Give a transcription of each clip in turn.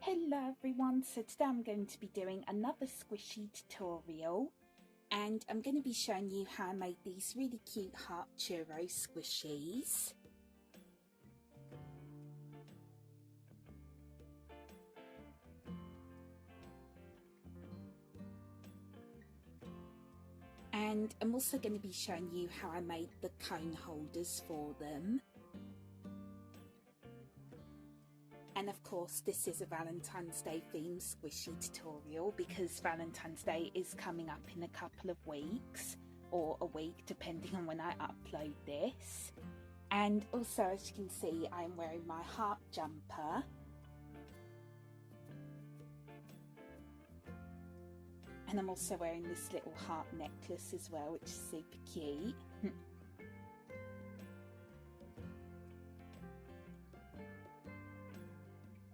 Hello everyone, so today I'm going to be doing another squishy tutorial and I'm going to be showing you how I made these really cute heart churro squishies. And I'm also going to be showing you how I made the cone holders for them. And of course this is a Valentine's Day themed squishy tutorial because Valentine's Day is coming up in a couple of weeks, or a week depending on when I upload this. And also, as you can see, I'm wearing my heart jumper. And I'm also wearing this little heart necklace as well, which is super cute.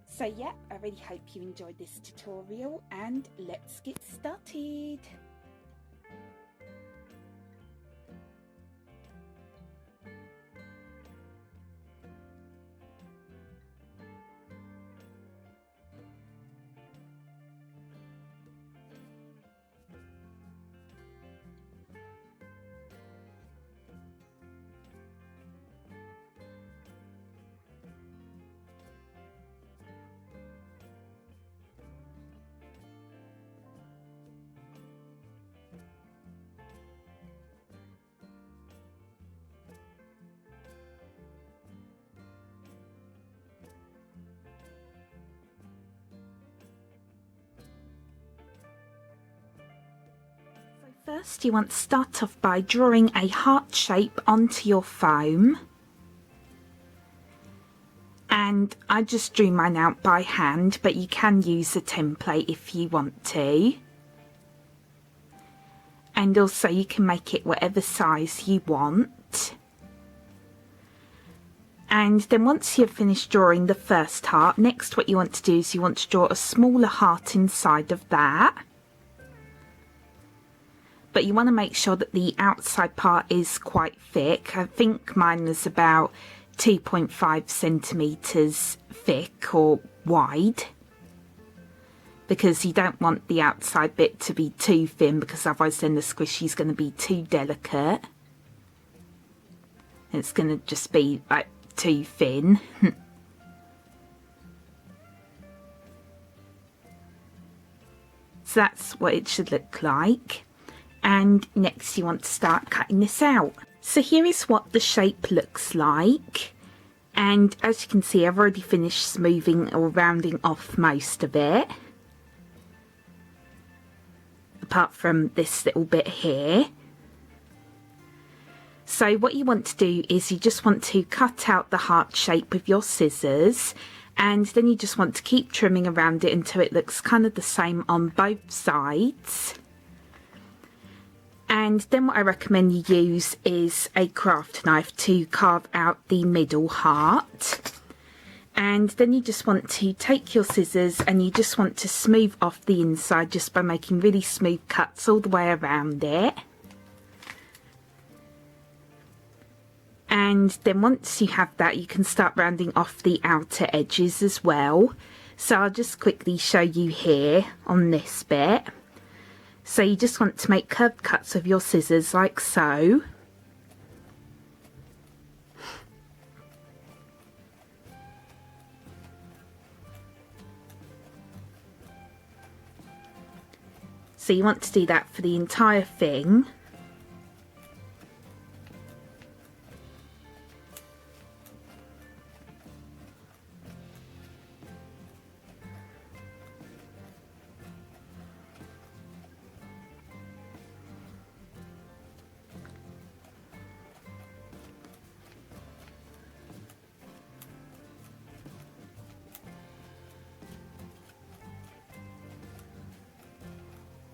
So yeah, I really hope you enjoyed this tutorial and let's get started. First, you want to start off by drawing a heart shape onto your foam. And I just drew mine out by hand, but you can use a template if you want to. And also you can make it whatever size you want. And then once you've finished drawing the first heart, next what you want to do is you want to draw a smaller heart inside of that. But you want to make sure that the outside part is quite thick. I think mine was about 2.5 centimetres thick or wide, because you don't want the outside bit to be too thin, because otherwise then the squishy is going to be too delicate. It's going to just be like too thin. So that's what it should look like. And next you want to start cutting this out. So here is what the shape looks like. And as you can see, I've already finished smoothing or rounding off most of it, apart from this little bit here. So what you want to do is you just want to cut out the heart shape with your scissors, and then you just want to keep trimming around it until it looks kind of the same on both sides. And then what I recommend you use is a craft knife to carve out the middle heart. And then you just want to take your scissors and you just want to smooth off the inside just by making really smooth cuts all the way around it. And then once you have that, you can start rounding off the outer edges as well. So I'll just quickly show you here on this bit. So you just want to make curved cuts with your scissors like so. So you want to do that for the entire thing.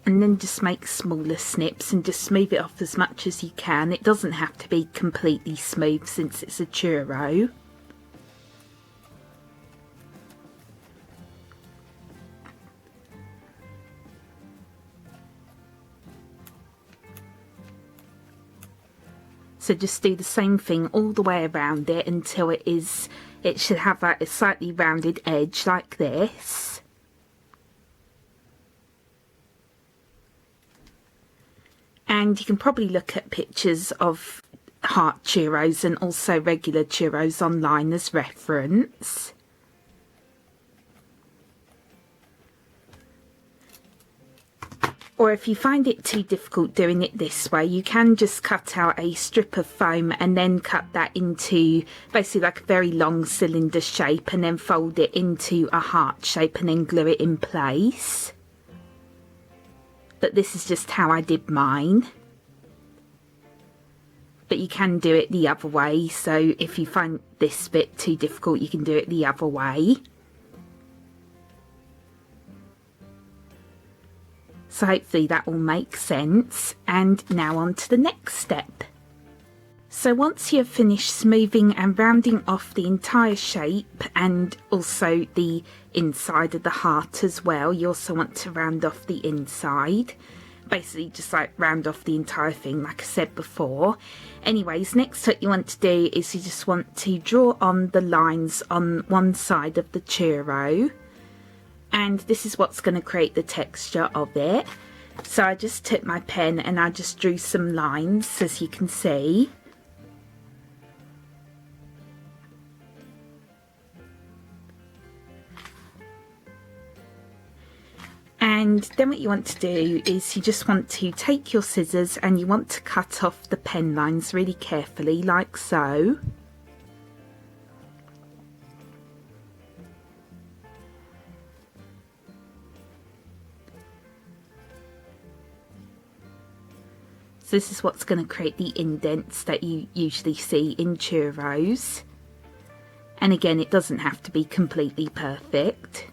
And then just make smaller snips and just smooth it off as much as you can. It doesn't have to be completely smooth since it's a churro. So just do the same thing all the way around it until it should have like a slightly rounded edge like this. And you can probably look at pictures of heart churros and also regular churros online as reference. Or if you find it too difficult doing it this way, you can just cut out a strip of foam and then cut that into basically like a very long cylinder shape and then fold it into a heart shape and then glue it in place. But this is just how I did mine. But you can do it the other way, so if you find this bit too difficult, you can do it the other way. So hopefully that will make sense. And now on to the next step. So once you've finished smoothing and rounding off the entire shape and also the inside of the heart as well, you also want to round off the inside. Basically just like round off the entire thing like I said before. Anyways, next what you want to do is you just want to draw on the lines on one side of the churro. And this is what's going to create the texture of it. So I just took my pen and I just drew some lines, as you can see. And then what you want to do is you just want to take your scissors and you want to cut off the pen lines really carefully, like so. So this is what's going to create the indents that you usually see in churros. And again, it doesn't have to be completely perfect.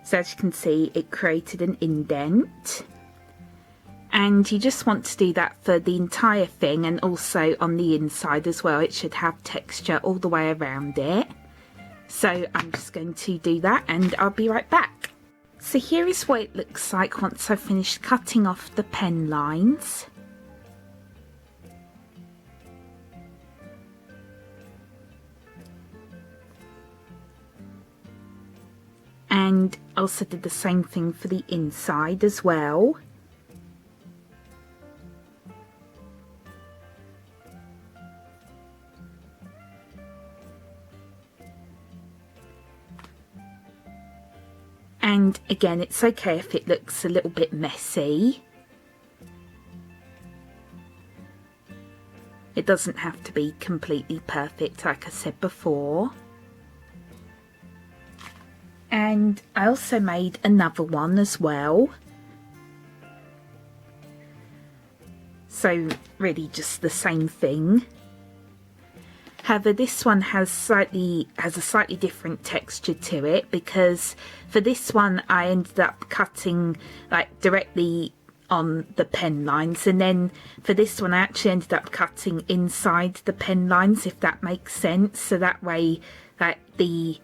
So as you can see, it created an indent. And you just want to do that for the entire thing and also on the inside as well. It should have texture all the way around it. So I'm just going to do that and I'll be right back. So here is what it looks like once I've finished cutting off the pen lines. And also did the same thing for the inside as well. And again, it's okay if it looks a little bit messy. It doesn't have to be completely perfect, like I said before. And I also made another one as well. So really just the same thing. However, this one has a slightly different texture to it, because for this one I ended up cutting like directly on the pen lines, and then for this one I actually ended up cutting inside the pen lines, if that makes sense. So that way like the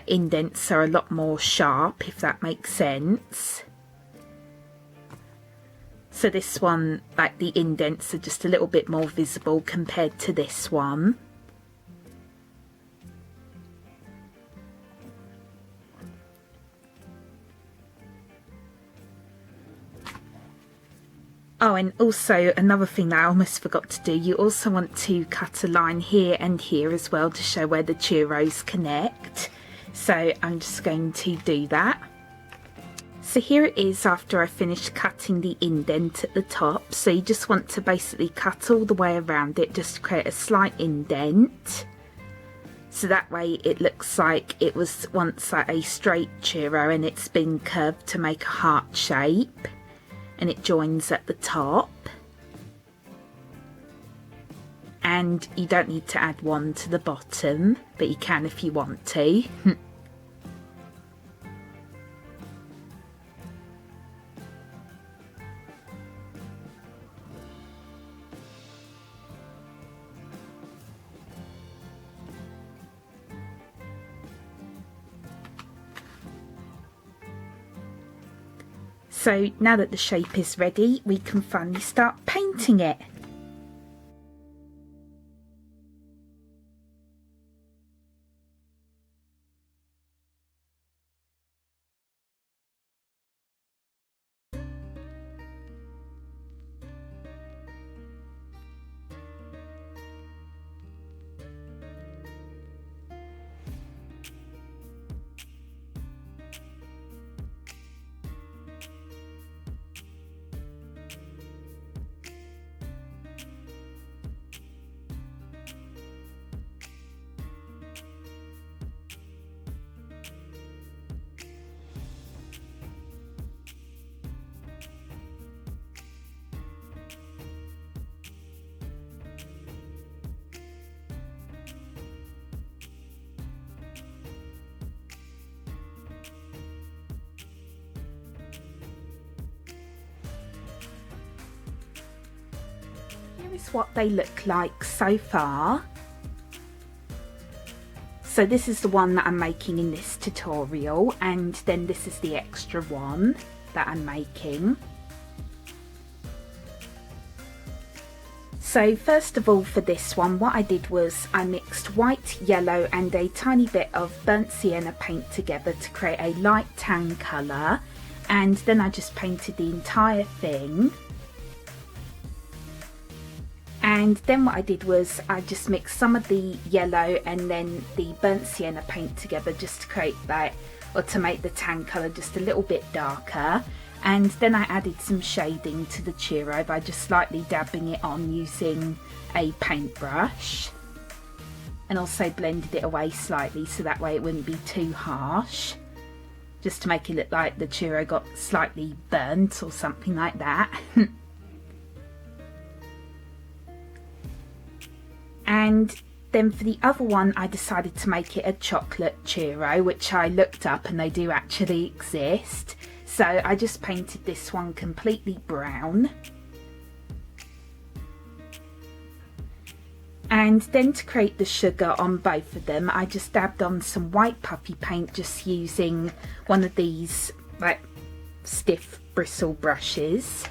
indents are a lot more sharp, if that makes sense. So this one, like the indents are just a little bit more visible compared to this one. Oh, and also another thing that I almost forgot to do, you also want to cut a line here and here as well to show where the churros connect. So I'm just going to do that. So here it is after I finished cutting the indent at the top. So you just want to basically cut all the way around it just to create a slight indent. So that way it looks like it was once like a straight churro and it's been curved to make a heart shape. And it joins at the top. And you don't need to add one to the bottom, but you can if you want to. So now that the shape is ready, we can finally start painting it. here is what they look like so far. So this is the one that I'm making in this tutorial, and then this is the extra one that I'm making. So first of all, for this one, what I did was I mixed white, yellow and a tiny bit of burnt sienna paint together to create a light tan colour, and then I just painted the entire thing. And then what I did was I just mixed some of the yellow and then the burnt sienna paint together just to create that, or to make the tan colour just a little bit darker. And then I added some shading to the churro by just slightly dabbing it on using a paintbrush, and also blended it away slightly so that way it wouldn't be too harsh, just to make it look like the churro got slightly burnt or something like that. And then for the other one, I decided to make it a chocolate churro, which I looked up and they do actually exist. So I just painted this one completely brown. And then to create the sugar on both of them, I just dabbed on some white puffy paint, just using one of these like stiff bristle brushes.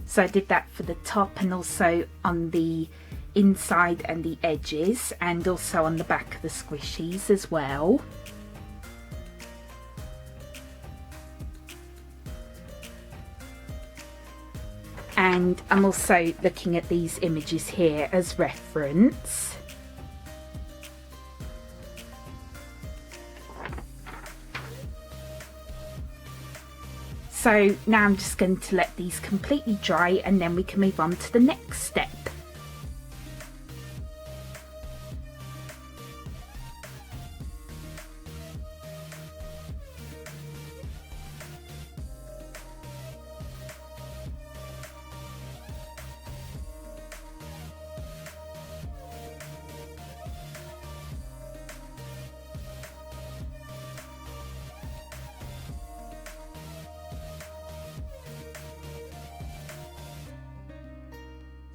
So I did that for the top and also on the inside and the edges, and also on the back of the squishies as well. And I'm also looking at these images here as reference. So now I'm just going to let these completely dry, and then we can move on to the next step.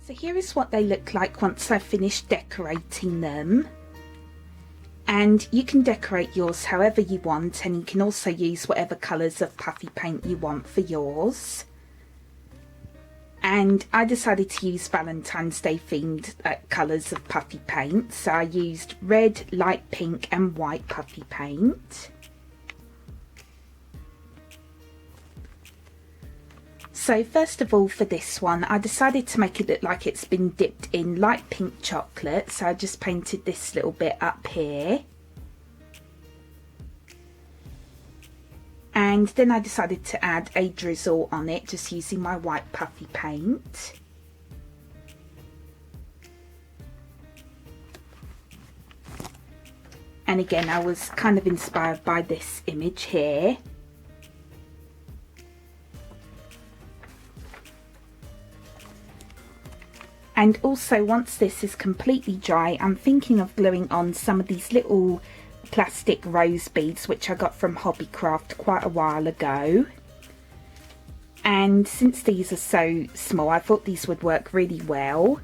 So here is what they look like once I've finished decorating them. And you can decorate yours however you want, and you can also use whatever colours of puffy paint you want for yours. And I decided to use Valentine's Day themed colours of puffy paint. So I used red, light pink and white puffy paint. So first of all, for this one, I decided to make it look like it's been dipped in light pink chocolate. So I just painted this little bit up here. And then I decided to add a drizzle on it, just using my white puffy paint. And again, I was kind of inspired by this image here. And also, once this is completely dry, I'm thinking of gluing on some of these little plastic rose beads, which I got from Hobbycraft quite a while ago. And since these are so small, I thought these would work really well.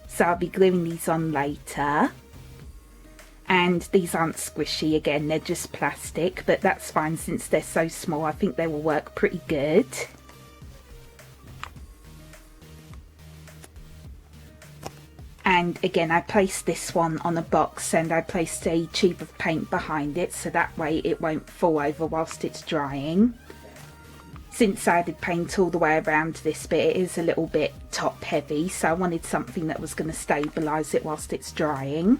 So I'll be gluing these on later. And these aren't squishy, again, they're just plastic, but that's fine since they're so small. I think they will work pretty good. And again, I placed this one on a box and I placed a tube of paint behind it, so that way it won't fall over whilst it's drying. Since I added paint all the way around this bit, it is a little bit top heavy, so I wanted something that was going to stabilise it whilst it's drying.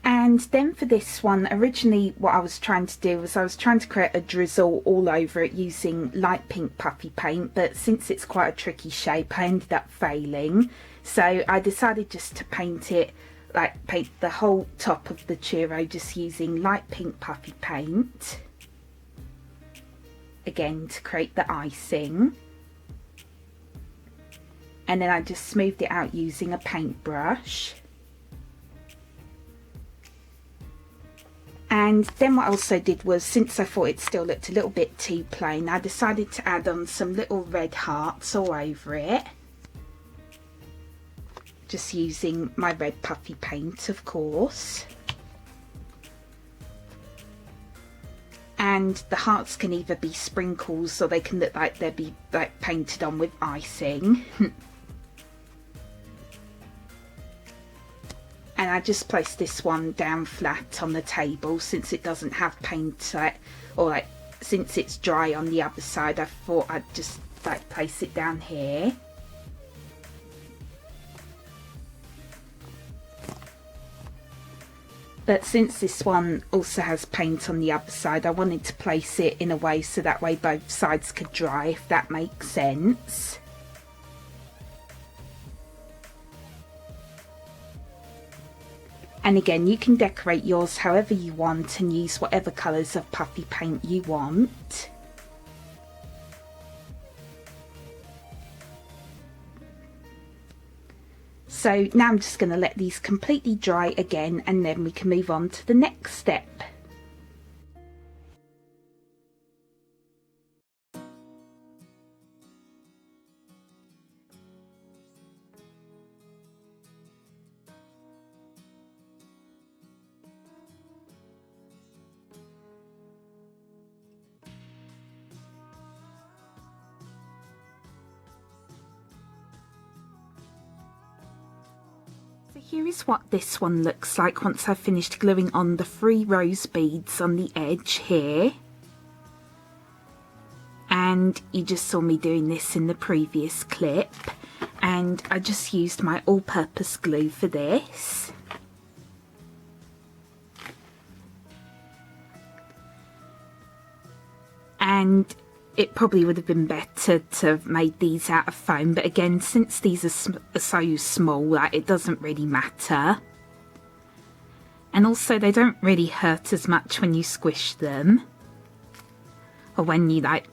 And then for this one, originally what I was trying to do was I was trying to create a drizzle all over it using light pink puffy paint, but since it's quite a tricky shape, I ended up failing. So I decided just to paint it, like paint the whole top of the churro just using light pink puffy paint. Again, to create the icing. And then I just smoothed it out using a paintbrush. And then what I also did was, since I thought it still looked a little bit too plain, I decided to add on some little red hearts all over it. Just using my red puffy paint, of course. And the hearts can either be sprinkles or they can look like they'll be like painted on with icing. And I just placed this one down flat on the table since it doesn't have paint, since it's dry on the other side. I thought I'd just like place it down here. But since this one also has paint on the other side, I wanted to place it in a way so that way both sides could dry, if that makes sense. And again, you can decorate yours however you want and use whatever colours of puffy paint you want. So now I'm just going to let these completely dry again, and then we can move on to the next step. So here is what this one looks like once I've finished gluing on the 3 rose beads on the edge here. And you just saw me doing this in the previous clip, and I just used my all-purpose glue for this. And it probably would have been better to have made these out of foam, but again, since these are so small, like, it doesn't really matter. And also they don't really hurt as much when you squish them, or when you like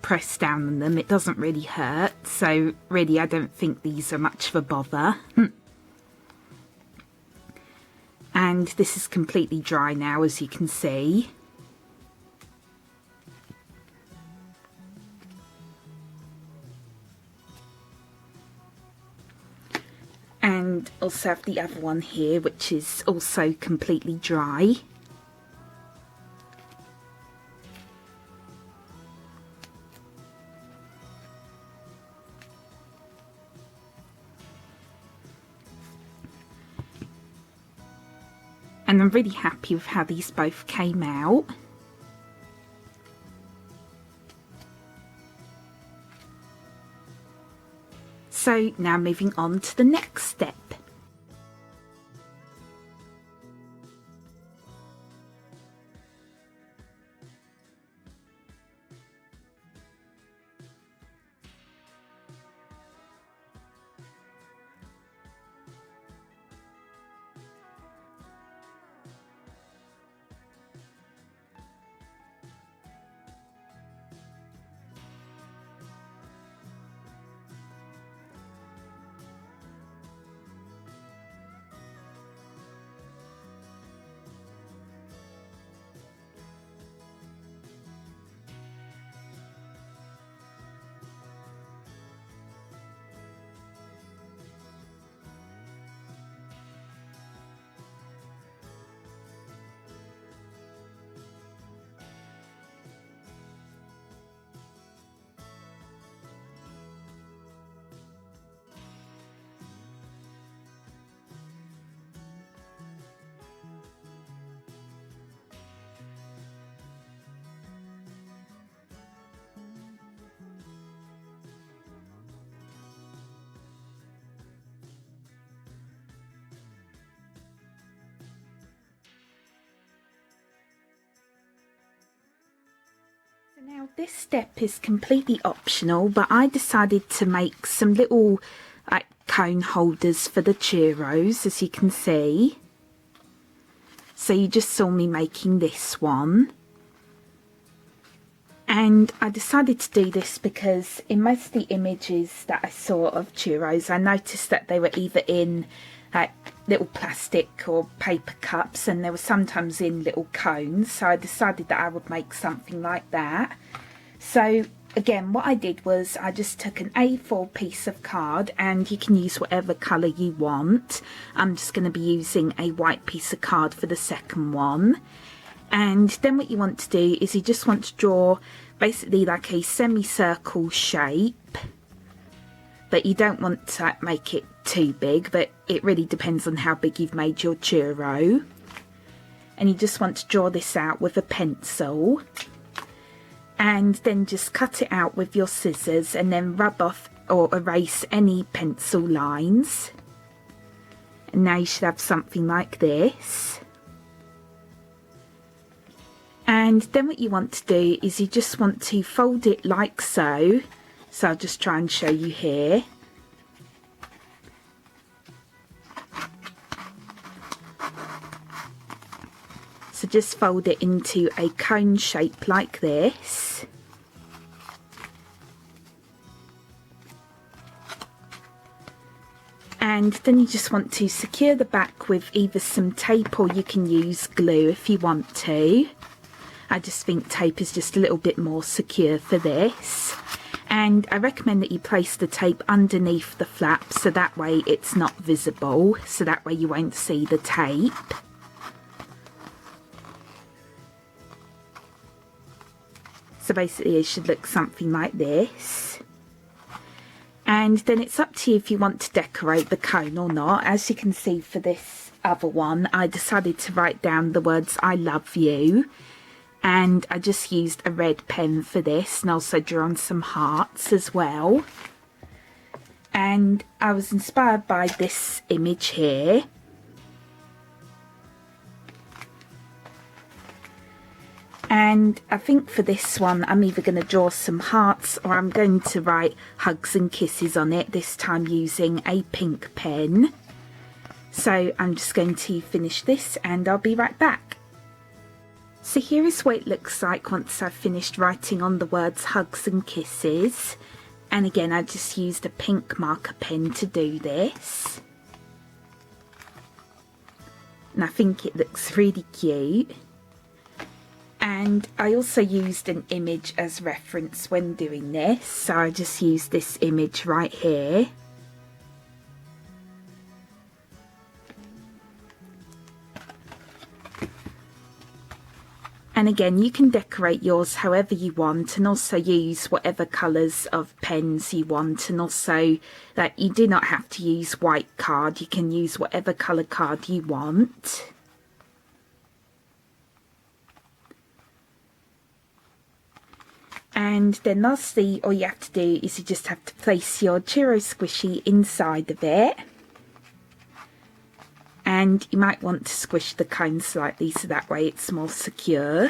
press down on them, it doesn't really hurt. So really I don't think these are much of a bother. And this is completely dry now, as you can see. And also have the other one here, which is also completely dry. And I'm really happy with how these both came out. So now moving on to the next step. So now this step is completely optional, but I decided to make some little like cone holders for the churros, as you can see. So you just saw me making this one. And I decided to do this because in most of the images that I saw of churros, I noticed that they were either in like little plastic or paper cups, and they were sometimes in little cones, so I decided that I would make something like that. So again, what I did was I just took an A4 piece of card, and you can use whatever colour you want. I'm just going to be using a white piece of card for the second one. And then what you want to do is you just want to draw basically like a semicircle shape, but you don't want to make it too big, but it really depends on how big you've made your churro. And you just want to draw this out with a pencil, and then just cut it out with your scissors, and then rub off or erase any pencil lines. And now you should have something like this. And then what you want to do is you just want to fold it like so. So I'll just try and show you here. So just fold it into a cone shape like this. And then you just want to secure the back with either some tape, or you can use glue if you want to. I just think tape is just a little bit more secure for this. And I recommend that you place the tape underneath the flap, so that way it's not visible, so that way you won't see the tape. So basically it should look something like this. And then it's up to you if you want to decorate the cone or not. As you can see for this other one, I decided to write down the words "I love you." And I just used a red pen for this, and also drawn some hearts as well. And I was inspired by this image here. And I think for this one I'm either going to draw some hearts, or I'm going to write hugs and kisses on it, this time using a pink pen. So I'm just going to finish this and I'll be right back. So here is what it looks like once I've finished writing on the words hugs and kisses. And again, I just used a pink marker pen to do this. And I think it looks really cute. And I also used an image as reference when doing this. So I just used this image right here. And again, you can decorate yours however you want, and also use whatever colours of pens you want, and also that you do not have to use white card, you can use whatever colour card you want. And then lastly, all you have to do is you just have to place your churro squishy inside of it. And you might want to squish the cone slightly so that way it's more secure.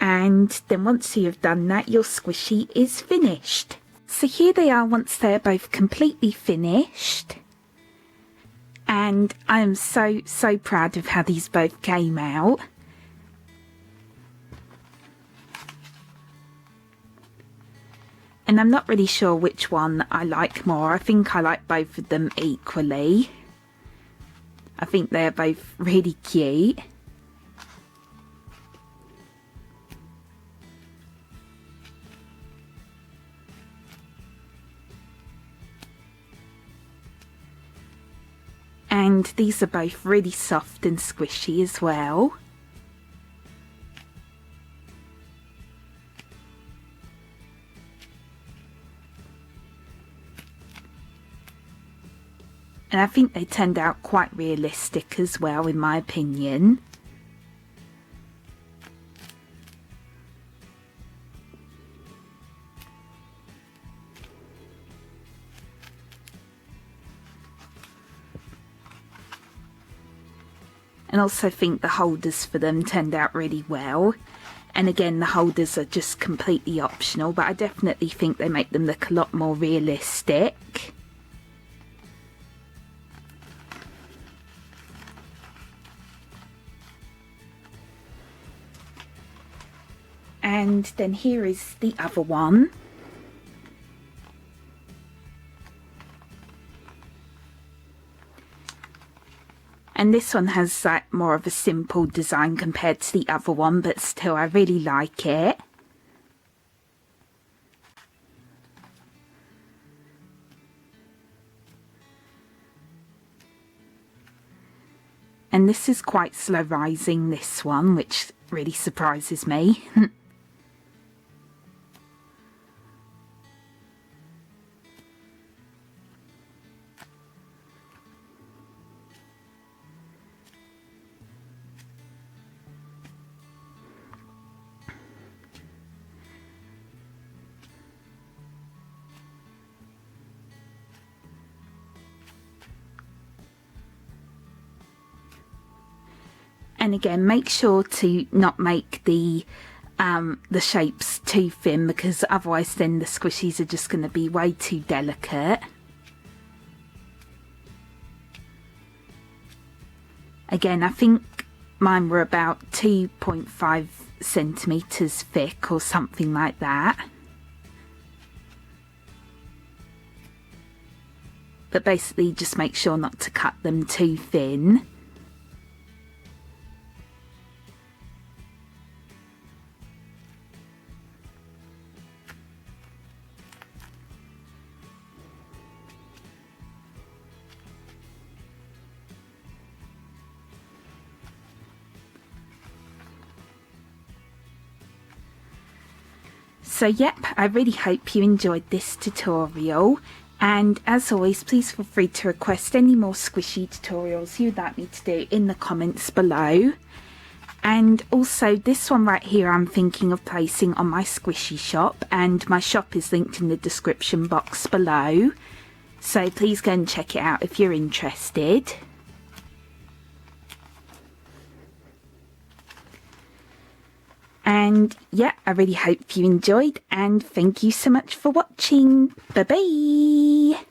And then once you've done that, your squishy is finished. So here they are once they're both completely finished. And I am so proud of how these both came out. And I'm not really sure which one I like more. I think I like both of them equally. I think they're both really cute. And these are both really soft and squishy as well. And I think they turned out quite realistic as well, in my opinion. And also think the holders for them turned out really well. And again, the holders are just completely optional, but I definitely think they make them look a lot more realistic. And then here is the other one. And this one has like more of a simple design compared to the other one, but still I really like it. And this is quite slow rising, this one, which really surprises me. And again, make sure to not make the shapes too thin, because otherwise then the squishies are just going to be way too delicate. Again, I think mine were about 2.5 centimetres thick or something like that. But basically just make sure not to cut them too thin. So yep, I really hope you enjoyed this tutorial, and as always please feel free to request any more squishy tutorials you'd like me to do in the comments below. And also this one right here I'm thinking of placing on my squishy shop, and my shop is linked in the description box below, so please go and check it out if you're interested. And yeah, I really hope you enjoyed, and thank you so much for watching. Bye bye!